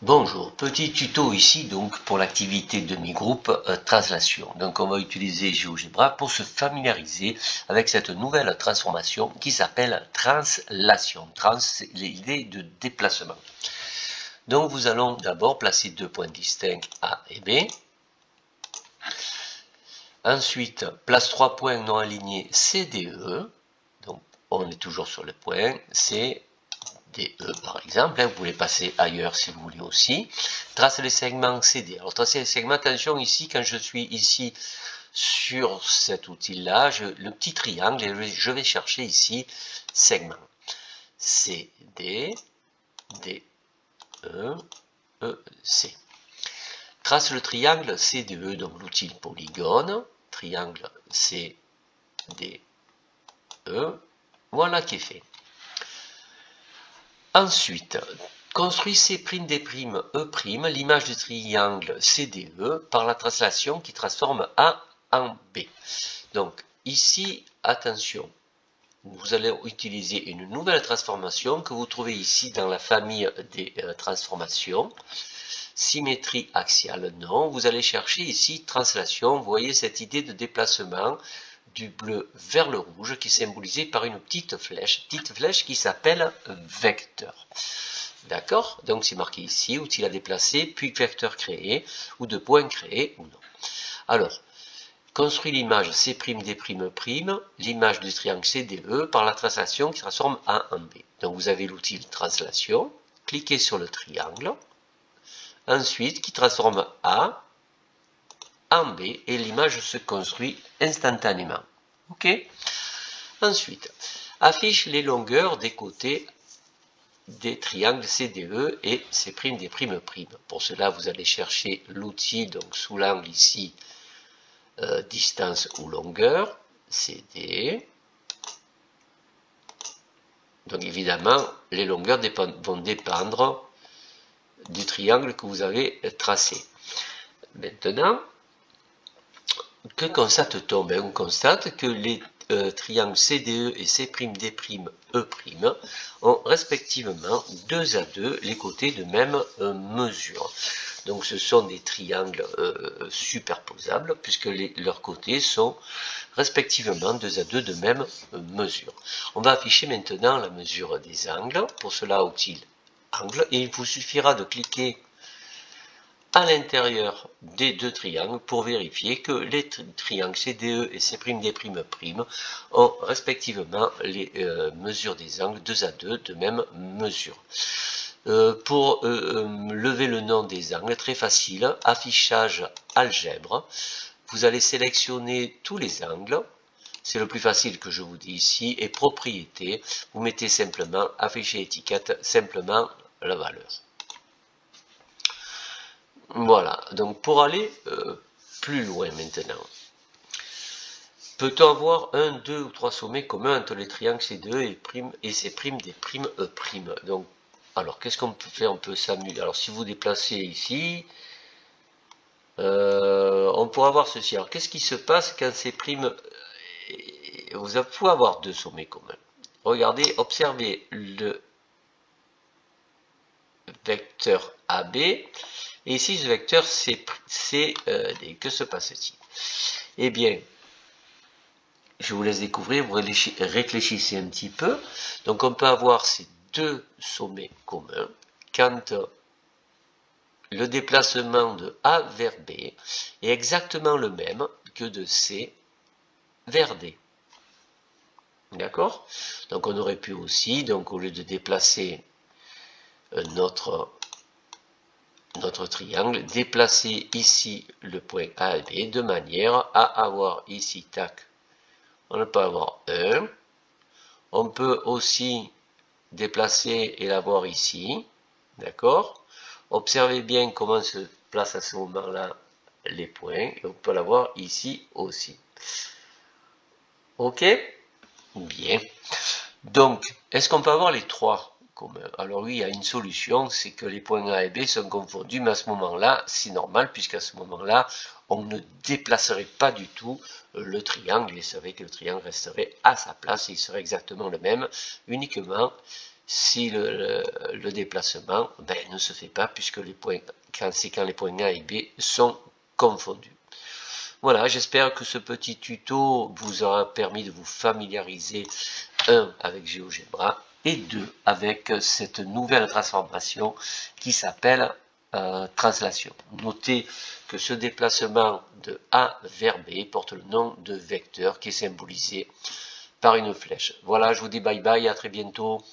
Bonjour, petit tuto ici donc pour l'activité demi-groupe translation. Donc on va utiliser GeoGebra pour se familiariser avec cette nouvelle transformation qui s'appelle translation. Trans, c'est l'idée de déplacement. Donc nous allons d'abord placer deux points distincts A et B. Ensuite, place trois points non alignés C, D, E. Donc on est toujours sur le point C, D, E par exemple, vous pouvez passer ailleurs si vous voulez aussi. Tracer les segments CD. Alors tracer les segments, attention ici, quand je suis ici sur cet outil-là, le petit triangle, et je vais chercher ici segment. CD, D, E, E, C. Trace le triangle CDE, donc l'outil polygone, triangle CDE, voilà qui est fait. Ensuite, construis C', D', E', l'image du triangle CDE par la translation qui transforme A en B. Donc ici, attention, vous allez utiliser une nouvelle transformation que vous trouvez ici dans la famille des transformations. Symétrie axiale, non. Vous allez chercher ici translation. Vous voyez cette idée de déplacement du bleu vers le rouge qui est symbolisée par une petite flèche qui s'appelle vecteur. D'accord? Donc c'est marqué ici, outil à déplacer, puis vecteur créé, ou de points créés, ou non. Alors, construis l'image C', D', E', l'image du triangle CDE par la translation qui transforme A en B. Donc vous avez l'outil translation, cliquez sur le triangle, ensuite qui transforme A en B et l'image se construit instantanément. Ok? Ensuite, affiche les longueurs des côtés des triangles CDE et C', D', E'. Pour cela, vous allez chercher l'outil, donc sous l'angle ici, distance ou longueur, CD. Donc évidemment, les longueurs vont dépendre du triangle que vous avez tracé. Maintenant, que constate-t-on? On constate que les triangles CDE et C', D', E' ont respectivement 2 à 2 les côtés de même mesure. Donc ce sont des triangles superposables puisque leurs côtés sont respectivement 2 à 2 de même mesure. On va afficher maintenant la mesure des angles. Pour cela, outil angle, et il vous suffira de cliquer à l'intérieur des deux triangles pour vérifier que les triangles CDE et C', D', E' ont respectivement les mesures des angles 2 à 2 de même mesure. Pour lever le nom des angles, très facile, affichage algèbre, vous allez sélectionner tous les angles, c'est le plus facile que je vous dis ici, et propriété, vous mettez simplement afficher étiquette, simplement la valeur. Voilà, donc pour aller plus loin maintenant, peut-on avoir un, deux ou trois sommets communs entre les triangles C2 et C', D', E'? Donc, alors qu'est-ce qu'on peut faire? On peut s'amuser. Alors si vous déplacez ici, on pourra avoir ceci. Alors qu'est-ce qui se passe quand C', vous pouvez avoir deux sommets communs? Regardez, observez le vecteur AB. Et ici, ce vecteur CD, que se passe-t-il? Eh bien, je vous laisse découvrir, vous réfléchissez un petit peu. Donc, on peut avoir ces deux sommets communs quand le déplacement de A vers B est exactement le même que de C vers D. D'accord? Donc, on aurait pu aussi, donc au lieu de déplacer notre triangle, déplacer ici le point A et B de manière à avoir ici, tac, on peut avoir 1. On peut aussi déplacer et l'avoir ici, d'accord? Observez bien comment se placent à ce moment-là les points, et on peut l'avoir ici aussi. Ok? Bien. Donc, est-ce qu'on peut avoir les trois? Alors oui, il y a une solution, c'est que les points A et B sont confondus, mais à ce moment-là, c'est normal, puisqu'à ce moment-là, on ne déplacerait pas du tout le triangle, et c'est vrai que le triangle resterait à sa place, et il serait exactement le même, uniquement si le déplacement ne se fait pas, puisque les points, c'est quand les points A et B sont confondus. Voilà, j'espère que ce petit tuto vous aura permis de vous familiariser, 1, avec GeoGebra, et 2, avec cette nouvelle transformation qui s'appelle translation. Notez que ce déplacement de A vers B porte le nom de vecteur qui est symbolisé par une flèche. Voilà, je vous dis bye bye, à très bientôt.